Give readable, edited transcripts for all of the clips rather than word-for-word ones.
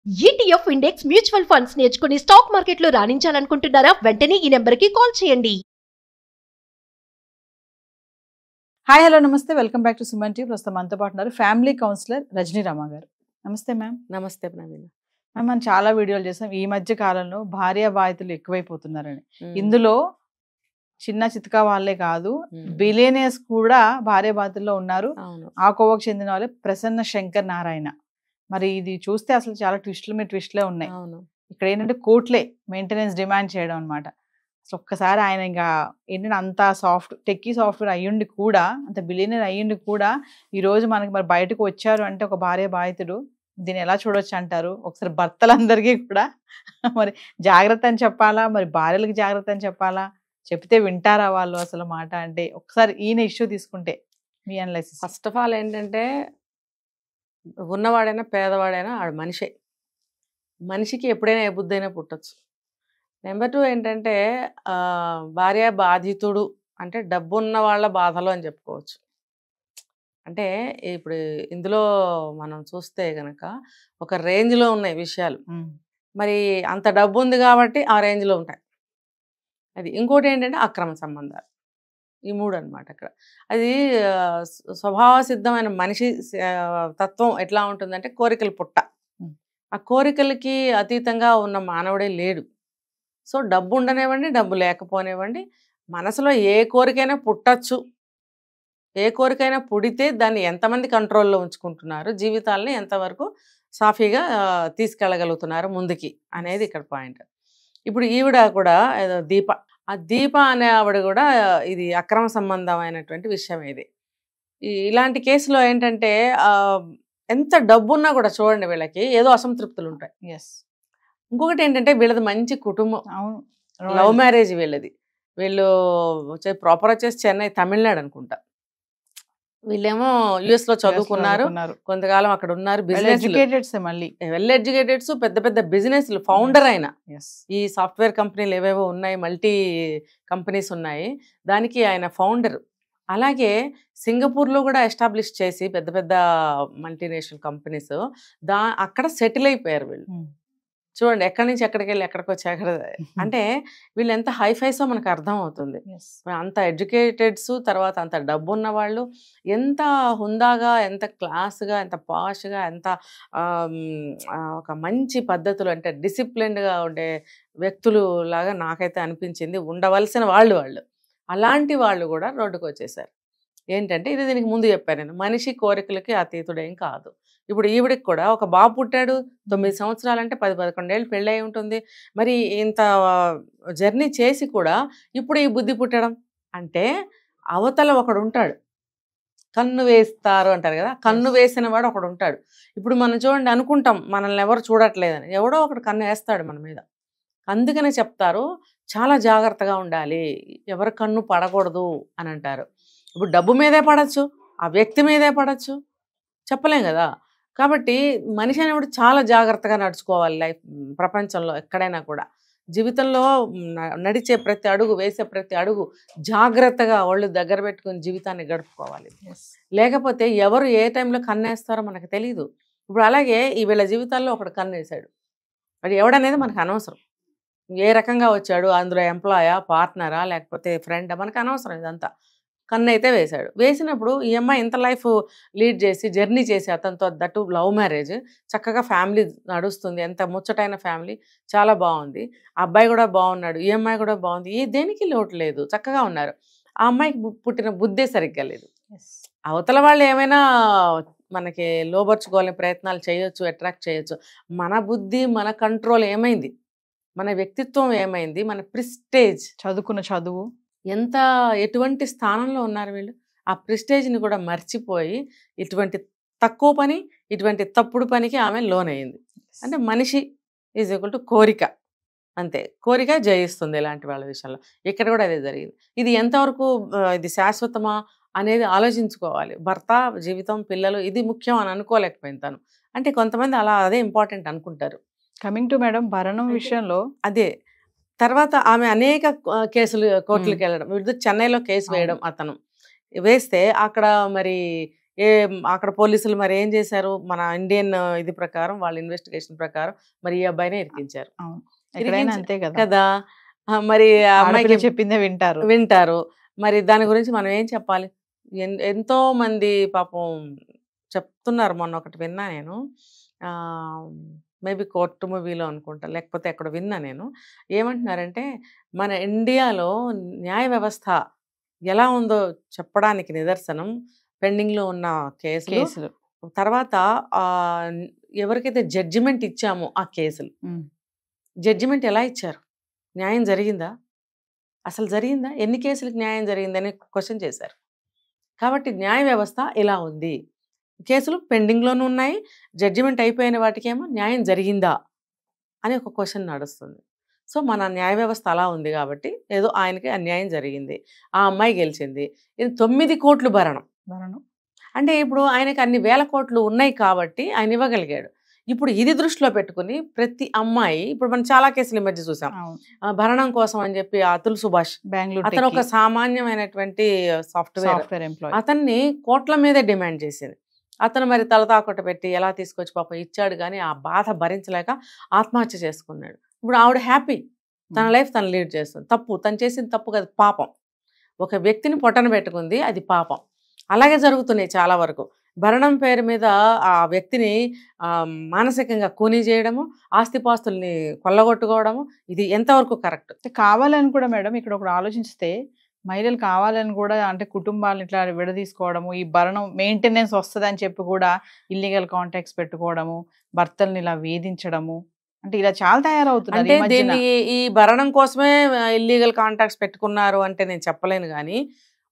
ETF index mutual funds నేర్చుకుని stock మార్కెట్లో రాణించాలనుకుంటున్నారా? వెంటనే ఈ నెంబర్కి కాల్ చేయండి. హాయ్ హలో నమస్తే, welcome back to Suman TV. ప్రస్తుతం మనతో పాటు ఉన్నారు ఫ్యామిలీ కౌన్సిలర్ రజనీ రామ గారు. నమస్తే మ్యామ్. నమస్తే ప్రవీణ. మ్యామ్, మనం చాలా వీడియోలు చేసాం ఈ మధ్య కాలంలో భార్య బాధితులు ఎక్కువైపోతున్నారని. ఇందులో చిన్న చితకా వాళ్ళే కాదు, బిలియనర్స్ కూడా భార్య బాధితుల్లో ఉన్నారు. ఆ కోవకు చెందిన వాళ్ళే ప్రసన్న శంకర్ నారాయణ. మరి ఇది చూస్తే అసలు చాలా ట్విస్టులు మీద ట్విస్టులే ఉన్నాయి. ఇక్కడ ఏంటంటే కోర్టులే మెయింటెనెన్స్ డిమాండ్ చేయడం అనమాట. అసలు ఒక్కసారి ఆయన ఇంకా ఏంటంటే అంత టెక్కీ సాఫ్ట్వేర్ అయ్యుండి కూడా, అంత బిలియనర్ అయ్యుండి కూడా ఈరోజు మనకి మరి బయటకు వచ్చారు అంటే ఒక భార్య బాధితుడు, దీన్ని ఎలా చూడొచ్చు అంటారు? ఒకసారి భర్తలందరికీ కూడా మరి జాగ్రత్త అని చెప్పాలా, మరి భార్యలకు జాగ్రత్త అని చెప్పాలా, చెప్తే వింటారా వాళ్ళు అసలు మాట అంటే? ఒకసారి ఈయన ఇష్యూ తీసుకుంటే మీ అనలైసిస్. ఫస్ట్ ఆఫ్ ఆల్ ఏంటంటే, ఉన్నవాడైనా పేదవాడైనా ఆడు మనిషే. మనిషికి ఎప్పుడైనా ఏ బుద్ధి అయినా పుట్టచ్చు. నెంబర్ 2 ఏంటంటే, భార్య బాధితుడు అంటే డబ్బు ఉన్న వాళ్ళ బాధలు అని చెప్పుకోవచ్చు. అంటే ఇప్పుడు ఇందులో మనం చూస్తే కనుక ఒక రేంజ్లో ఉన్నాయి విషయాలు. మరి అంత డబ్బు ఉంది కాబట్టి ఆ రేంజ్లో ఉంటాయి. అది ఇంకోటి ఏంటంటే అక్రమ సంబంధాలు. ఈ 3 అనమాట అక్కడ. అది స్వభావ సిద్ధమైన మనిషి తత్వం ఎట్లా ఉంటుందంటే, కోరికలు పుట్ట. ఆ కోరికలకి అతీతంగా ఉన్న మానవుడే లేడు. సో డబ్బు ఉండనివ్వండి, డబ్బు లేకపోనివ్వండి, మనసులో ఏ కోరికైనా పుట్టచ్చు. ఏ కోరికైనా పుడితే దాన్ని ఎంతమంది కంట్రోల్లో ఉంచుకుంటున్నారు, జీవితాలని ఎంతవరకు సాఫీగా తీసుకెళ్ళగలుగుతున్నారు ముందుకి అనేది ఇక్కడ పాయింట్. ఇప్పుడు ఈవిడ కూడా ఏదో దీప, ఆ దీప అనే ఆవిడ కూడా ఇది అక్రమ సంబంధమైనటువంటి విషయం. ఇది ఇలాంటి కేసులో ఏంటంటే ఎంత డబ్బున్నా కూడా చూడండి వీళ్ళకి ఏదో అసంతృప్తులు ఉంటాయి. ఇంకొకటి ఏంటంటే వీళ్ళది మంచి కుటుంబం, లవ్ మ్యారేజ్ వీళ్ళది. వీళ్ళు ప్రాపర్ వచ్చేసి చెన్నై, తమిళనాడు అనుకుంటా. వీళ్ళేమో US లో చదువుకున్నారు, కొంతకాలం అక్కడ ఉన్నారు. వెల్ ఎడ్యుకేటెడ్స్, పెద్ద పెద్ద బిజినెస్లు ఫౌండర్ అయిన ఈ సాఫ్ట్వేర్ కంపెనీలు ఏవేవో ఉన్నాయి, మల్టీ కంపెనీస్ ఉన్నాయి, దానికి ఆయన ఫౌండర్. అలాగే సింగపూర్లో కూడా ఎస్టాబ్లిష్ చేసి పెద్ద పెద్ద మల్టీనేషనల్ కంపెనీస్ అక్కడ సెటిల్ అయిపోయారు వీళ్ళు. చూడండి ఎక్కడి నుంచి ఎక్కడికి వెళ్ళి ఎక్కడికి వచ్చి ఎక్కడ అంటే వీళ్ళు ఎంత హైఫైసో మనకు అర్థం అవుతుంది. అంత ఎడ్యుకేటెడ్స్, తర్వాత అంత డబ్బు ఉన్న వాళ్ళు, ఎంత హుందాగా, ఎంత క్లాస్గా, ఎంత పాష్గా, ఎంత ఒక మంచి పద్ధతులు అంటే డిసిప్లిన్డ్గా ఉండే వ్యక్తులు లాగా నాకైతే అనిపించింది. ఉండవలసిన వాళ్ళు అలాంటి వాళ్ళు కూడా రోడ్డుకు వచ్చేసారు. ఏంటంటే ఇది దీనికి ముందు చెప్పాను నేను, మనిషి కోరికలకి అతీతుడేం కాదు. ఇప్పుడు ఈవిడికి కూడా ఒక బాబు పుట్టాడు, 9 సంవత్సరాలంటే 10-11 ఏళ్ళు పెళ్ళి అయి ఉంటుంది. మరి ఇంత జర్నీ చేసి కూడా ఇప్పుడు ఈ బుద్ధి పుట్టడం అంటే, అవతల ఒకడు ఉంటాడు, కన్ను వేస్తారు అంటారు కదా, కన్ను వేసిన వాడు ఒకడు ఉంటాడు. ఇప్పుడు మనం చూడండి అనుకుంటాం మనల్ని ఎవరు చూడట్లేదని, ఎవడో ఒకడు కన్ను వేస్తాడు మన మీద. అందుకనే చెప్తారు చాలా జాగ్రత్తగా ఉండాలి, ఎవరి కన్ను పడకూడదు అని అంటారు. ఇప్పుడు డబ్బు మీదే పడచ్చు, ఆ వ్యక్తి మీదే పడచ్చు, చెప్పలేం కదా. కాబట్టి మనిషి అనేవాడు చాలా జాగ్రత్తగా నడుచుకోవాలి లైఫ్. ప్రపంచంలో ఎక్కడైనా కూడా జీవితంలో నడిచే ప్రతి అడుగు, వేసే ప్రతి అడుగు జాగ్రత్తగా ఒళ్ళు దగ్గర పెట్టుకుని జీవితాన్ని గడుపుకోవాలి. లేకపోతే ఎవరు ఏ టైంలో కన్నేస్తారో మనకు తెలియదు. ఇప్పుడు అలాగే ఈ వీళ్ళ జీవితాల్లో ఒకడు కన్నేసాడు, వాడు ఎవడనేది మనకు అనవసరం. ఏ రకంగా వచ్చాడు, అందులో ఎంప్లాయా, పార్ట్నరా, లేకపోతే ఫ్రెండా, మనకు అనవసరం. ఇదంతా కన్ను అయితే వేశాడు. వేసినప్పుడు ఈ అమ్మాయి ఇంత లైఫ్ లీడ్ చేసి జర్నీ చేసి అతనితో, దట్టు లవ్ మ్యారేజ్, చక్కగా ఫ్యామిలీ నడుస్తుంది, ఎంత ముచ్చటైన ఫ్యామిలీ, చాలా బాగుంది. ఆ అబ్బాయి కూడా బాగున్నాడు, ఈ అమ్మాయి కూడా బాగుంది, దేనికి లోటు లేదు, చక్కగా ఉన్నారు. ఆ అమ్మాయికి పుట్టిన బుద్ధే సరిగ్గా లేదు. అవతల వాళ్ళు ఏమైనా మనకి లోబర్చుకోవాలని ప్రయత్నాలు చేయొచ్చు, అట్రాక్ట్ చేయొచ్చు. మన బుద్ధి, మన కంట్రోల్ ఏమైంది, మన వ్యక్తిత్వం ఏమైంది, మన ప్రిస్టేజ్, చదువుకున్న చదువు, ఎంత ఎటువంటి స్థానంలో ఉన్నారు వీళ్ళు. ఆ ప్రిస్టేజ్ని కూడా మర్చిపోయి ఇటువంటి తక్కువ పని, ఇటువంటి తప్పుడు పనికి ఆమె లోన్ అయింది. అంటే మనిషి ఈజ్ ఈక్వల్ టు కోరిక, అంతే. కోరిక జయిస్తుంది ఇలాంటి వాళ్ళ విషయంలో. ఇక్కడ కూడా అదే జరిగింది. ఇది ఎంతవరకు ఇది శాశ్వతమా అనేది ఆలోచించుకోవాలి. భర్త, జీవితం, పిల్లలు ఇది ముఖ్యం అని అనుకోలేకపోయింది తను. అంటే కొంతమంది అలా అదే ఇంపార్టెంట్ అనుకుంటారు. కమింగ్ టు మేడం భరణం విషయంలో అదే. తర్వాత ఆమె అనేక కేసులు కోర్టులకు వెళ్ళడం, చెన్నైలో కేసు వేయడం, అతను వేస్తే అక్కడ మరి అక్కడ పోలీసులు మరి ఏం చేశారు, మన ఇండియన్ ఇది ప్రకారం వాళ్ళ ఇన్వెస్టిగేషన్ ప్రకారం మరి ఈ అబ్బాయినే ఇరికించారు అంతే కదా. మరి ఆ అమ్మాయికి చెప్పిందే వింటారు. మరి దాని గురించి మనం ఏం చెప్పాలి? ఎంతో మంది పాపం చెప్తున్నారు. మొన్న ఒకటి విన్నా నేను, మేబీ కోర్టు మూవీలో అనుకుంటా, లేకపోతే ఎక్కడ విన్నా నేను. ఏమంటున్నారంటే మన ఇండియాలో న్యాయ వ్యవస్థ ఎలా ఉందో చెప్పడానికి నిదర్శనం పెండింగ్లో ఉన్న కేసులు, తర్వాత ఎవరికైతే జడ్జిమెంట్ ఇచ్చామో ఆ కేసులు, జడ్జిమెంట్ ఎలా ఇచ్చారు, న్యాయం జరిగిందా, అసలు జరిగిందా, ఎన్ని కేసులకు న్యాయం జరిగిందని క్వశ్చన్ చేశారు. కాబట్టి న్యాయ వ్యవస్థ ఇలా ఉంది, కేసులు పెండింగ్లోనూ ఉన్నాయి, జడ్జిమెంట్ అయిపోయిన వాటికేమో న్యాయం జరిగిందా అని ఒక క్వశ్చన్ నడుస్తుంది. సో మన న్యాయ వ్యవస్థ అలా ఉంది కాబట్టి ఏదో ఆయనకి అన్యాయం జరిగింది, ఆ అమ్మాయి గెలిచింది. ఇది 9 కోట్లు భరణం. అంటే ఇప్పుడు ఆయనకి అన్ని వేల కోట్లు ఉన్నాయి కాబట్టి ఆయన ఇవ్వగలిగాడు. ఇప్పుడు ఇది దృష్టిలో పెట్టుకుని ప్రతి అమ్మాయి, ఇప్పుడు మనం చాలా కేసులు ఈ మధ్య చూసాం, భరణం కోసం అని చెప్పి అతుల్ సుభాష్ బెంగళూరు, అతను ఒక సామాన్యమైనటువంటి సాఫ్ట్వేర్ ఎంప్లాయీ, అతన్ని కోట్ల మీదే డిమాండ్ చేసింది. అతను మరి తలతాకొట్ట పెట్టి ఎలా తీసుకొచ్చి పాపం ఇచ్చాడు, కానీ ఆ బాధ భరించలేక ఆత్మహత్య చేసుకున్నాడు. ఇప్పుడు ఆవిడ హ్యాపీ, తన లైఫ్ తను లీడ్ చేస్తుంది. తప్పు తను చేసింది తప్పు కదా, పాపం. ఒక వ్యక్తిని పొట్టన పెట్టుకుంది, అది పాపం. అలాగే జరుగుతున్నాయి చాలా వరకు. భరణం పేరు మీద ఆ వ్యక్తిని మానసికంగా కూనీ చేయడము, ఆస్తిపాస్తుల్ని కొల్లగొట్టుకోవడము, ఇది ఎంతవరకు కరెక్ట్? కావాలని కూడా మేడం ఇక్కడ ఒకటి ఆలోచిస్తే, మహిళలు కావాలని కూడా అంటే కుటుంబాలను ఇట్లా విడదీసుకోవడము, ఈ భరణం మెయింటెనెన్స్ వస్తుంది అని చెప్పి కూడా ఇల్లీగల్ కాంటాక్ట్స్ పెట్టుకోవడము, భర్తల్ని ఇలా వేధించడము, అంటే ఇలా చాలా తయారవుతున్నారు. అంటే దీన్ని ఈ భరణం కోసమే ఇల్లీగల్ కాంటాక్ట్స్ పెట్టుకున్నారు అంటే నేను చెప్పలేను, కానీ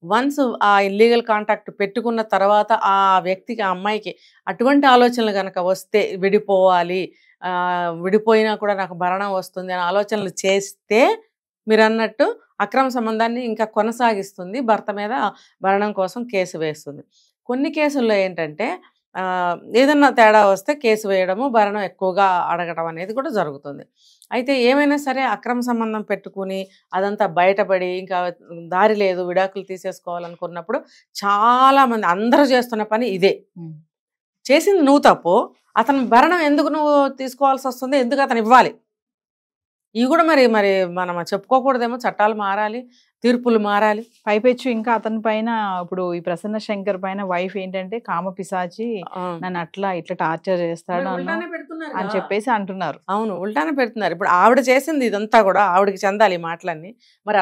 వన్స్ ఆ ఇల్లీగల్ కాంటాక్ట్ పెట్టుకున్న తర్వాత ఆ వ్యక్తికి, ఆ అమ్మాయికి అటువంటి ఆలోచనలు కనుక వస్తే, విడిపోవాలి, విడిపోయినా కూడా నాకు భరణం వస్తుంది అనే ఆలోచనలు చేస్తే మీరు అన్నట్టు అక్రమ సంబంధాన్ని ఇంకా కొనసాగిస్తుంది, భర్త మీద భరణం కోసం కేసు వేస్తుంది. కొన్ని కేసుల్లో ఏంటంటే ఏదన్నా తేడా వస్తే కేసు వేయడము, భరణం ఎక్కువగా అడగడం అనేది కూడా జరుగుతుంది. అయితే ఏమైనా సరే అక్రమ సంబంధం పెట్టుకుని అదంతా బయటపడి ఇంకా దారి లేదు, విడాకులు తీసేసుకోవాలనుకున్నప్పుడు చాలామంది, అందరూ చేస్తున్న పని ఇదే. చేసింది నువ్వు తప్పు, అతను భరణం ఎందుకు నువ్వు తీసుకోవాల్సి వస్తుంది, ఎందుకు అతను ఇవ్వాలి? ఇవి కూడా మరి మనం చెప్పుకోకూడదేమో, చట్టాలు మారాలి, తీర్పులు మారాలి. పైపెచ్చు ఇంకా అతని పైన ఇప్పుడు ఈ ప్రసన్న శంకర్ పైన వైఫ్ ఏంటంటే కామ పిశాచి, నన్ను అట్లా ఇట్లా టార్చర్ చేస్తాడు అని చెప్పేసి అంటున్నారు. అవును, ఉల్టానే పెడుతున్నారు. ఇప్పుడు ఆవిడ చేసింది ఇదంతా కూడా ఆవిడకి చెందాలి ఈ మాటలన్నీ. మరి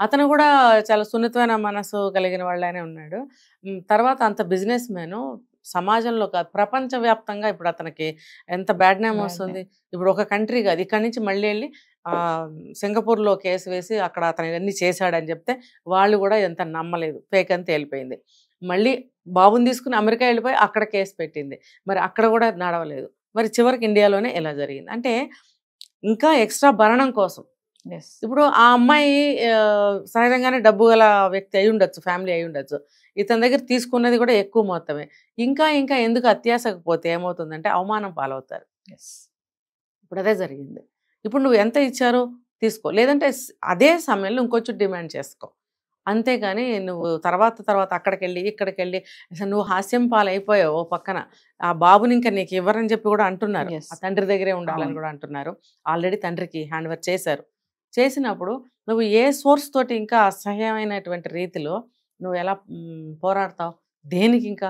అతను కూడా చాలా సున్నితమైన మనసు కలిగిన వాళ్ళనే ఉన్నాడు. తర్వాత అంత బిజినెస్ మ్యాను, సమాజంలో ప్రపంచవ్యాప్తంగా ఇప్పుడు అతనికి ఎంత బ్యాడ్ నేమ్ వస్తుంది. ఇప్పుడు ఒక కంట్రీ కాదు, ఇక్కడి నుంచి మళ్ళీ వెళ్ళి సింగపూర్లో కేసు వేసి అక్కడ అతను ఇవన్నీ చేశాడని చెప్తే వాళ్ళు కూడా ఎంత నమ్మలేదు, ఫేక్ అని తేలిపోయింది. మళ్ళీ బాబుని తీసుకుని అమెరికా వెళ్ళిపోయి అక్కడ కేసు పెట్టింది, మరి అక్కడ కూడా నడవలేదు. మరి చివరికి ఇండియాలోనే ఎలా జరిగింది అంటే ఇంకా ఎక్స్ట్రా భరణం కోసం. ఇప్పుడు ఆ అమ్మాయి సహజంగానే డబ్బు గల వ్యక్తి అయి ఉండొచ్చు, ఫ్యామిలీ అయి ఉండొచ్చు, ఇతని దగ్గర తీసుకున్నది కూడా ఎక్కువ మొత్తమే. ఇంకా ఎందుకు అత్యాశకు పోతే ఏమవుతుందంటే అవమానం పాలవుతారు. ఇప్పుడు అదే జరిగింది. ఇప్పుడు నువ్వు ఎంత ఇచ్చారో తీసుకో, లేదంటే అదే సమయంలో ఇంకొంచెం డిమాండ్ చేసుకో, అంతేగాని నువ్వు తర్వాత అక్కడికి వెళ్ళి ఇక్కడికి వెళ్ళి అసలు నువ్వు హాస్యం పాలైపోయావు. ఓ పక్కన ఆ బాబుని ఇంకా నీకు ఇవ్వరని చెప్పి కూడా అంటున్నారు, ఆ తండ్రి దగ్గరే ఉండాలని కూడా అంటున్నారు. ఆల్రెడీ తండ్రికి హ్యాండ్ ఓవర్ చేశారు. చేసినప్పుడు నువ్వు ఏ సోర్స్ తోటి ఇంకా అసహ్యమైనటువంటి రీతిలో నువ్వు ఎలా పోరాడతావు? దేనికి? ఇంకా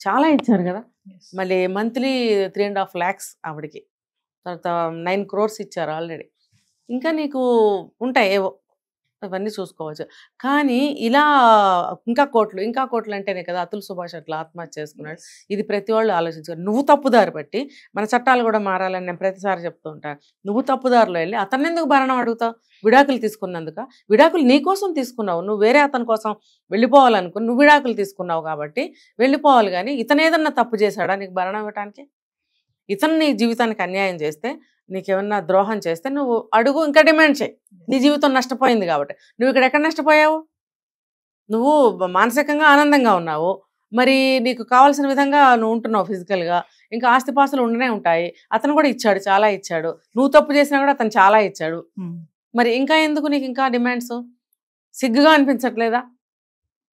చాలా ఇచ్చారు కదా, మళ్ళీ మంత్లీ 3.5 lakhs ఆవిడకి, తర్వాత 9 crores ఇచ్చారు ఆల్రెడీ. ఇంకా నీకు ఉంటాయి ఏవో, అవన్నీ చూసుకోవచ్చు. కానీ ఇలా ఇంకా కోట్లు అంటేనే కదా అతుల్ సుభాష్ అట్లా ఆత్మహత్య చేసుకున్నాడు. ఇది ప్రతి వాళ్ళు ఆలోచించారు. నువ్వు తప్పుదారి బట్టి మన చట్టాలు కూడా మారాలని నేను ప్రతిసారి చెప్తూ ఉంటాను. నువ్వు తప్పుదారిలో వెళ్ళి అతన్ని ఎందుకు భరణం అడుగుతావు? విడాకులు తీసుకున్నందుక? విడాకులు నీ కోసం తీసుకున్నావు, నువ్వు వేరే అతని కోసం వెళ్ళిపోవాలనుకుని నువ్వు విడాకులు తీసుకున్నావు కాబట్టి వెళ్ళిపోవాలి. కానీ ఇతను ఏదన్నా తప్పు చేశాడా నీకు భరణం ఇవ్వడానికి? ఇతను నీ జీవితానికి అన్యాయం చేస్తే, నీకేమన్నా ద్రోహం చేస్తే నువ్వు అడుగు, ఇంకా డిమాండ్ చేయి. నీ జీవితం నష్టపోయింది కాబట్టి. నువ్వు ఇక్కడ ఎక్కడ నష్టపోయావు? నువ్వు మానసికంగా ఆనందంగా ఉన్నావు, మరి నీకు కావాల్సిన విధంగా నువ్వు ఉంటున్నావు ఫిజికల్గా, ఇంకా ఆస్తిపాస్తులు ఉండనే ఉంటాయి. అతను కూడా ఇచ్చాడు, చాలా ఇచ్చాడు. నువ్వు తప్పు చేసినా కూడా అతను చాలా ఇచ్చాడు. మరి ఇంకా ఎందుకు నీకు ఇంకా డిమాండ్స్? సిగ్గుగా అనిపించట్లేదా?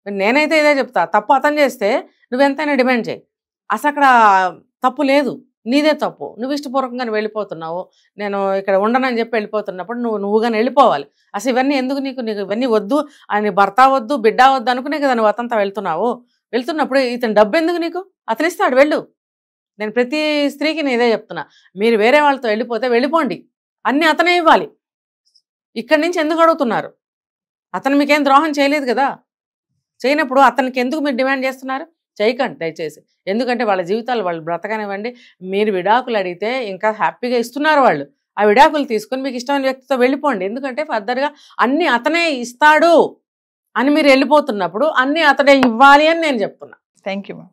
నేనైతే ఇదే చెప్తా, తప్పు అతను చేస్తే నువ్వెంతైనా డిమాండ్ చేయి. అసలు అక్కడ తప్పు లేదు, నీదే తప్పు. నువ్వు ఇష్టపూర్వకంగానే వెళ్ళిపోతున్నావు, నేను ఇక్కడ ఉండనని చెప్పి వెళ్ళిపోతున్నప్పుడు నువ్వుగానే వెళ్ళిపోవాలి. అసలు ఇవన్నీ ఎందుకు నీకు ఇవన్నీ వద్దు అని, భర్త వద్దు బిడ్డ వద్దు అనుకునే కదా నువ్వు అతనితో వెళ్తున్నావు. వెళ్తున్నప్పుడు ఇతను డబ్బు ఎందుకు నీకు, అతను ఇస్తాడు వెళ్ళు. నేను ప్రతి స్త్రీకి నేను ఇదే చెప్తున్నా, మీరు వేరే వాళ్ళతో వెళ్ళిపోతే వెళ్ళిపోండి, అన్నీ అతనే ఇవ్వాలి. ఇక్కడి నుంచి ఎందుకు అడుగుతున్నారు? అతను మీకేం ద్రోహం చేయలేదు కదా. చేయనప్పుడు అతనికి ఎందుకు మీరు డిమాండ్ చేస్తున్నారు? చేయకండి దయచేసి. ఎందుకంటే వాళ్ళ జీవితాలు వాళ్ళు బ్రతకనివ్వండి. మీరు విడాకులు అడిగితే ఇంకా హ్యాపీగా ఇస్తున్నారు వాళ్ళు. ఆ విడాకులు తీసుకొని మీకు ఇష్టమైన వ్యక్తితో వెళ్ళిపోండి. ఎందుకంటే ఫర్దర్గా అన్నీ అతనే ఇస్తాడు అని మీరు వెళ్ళిపోతున్నప్పుడు అన్నీ అతనే ఇవ్వాలి అని నేను చెప్తున్నా. Thank you ma'am.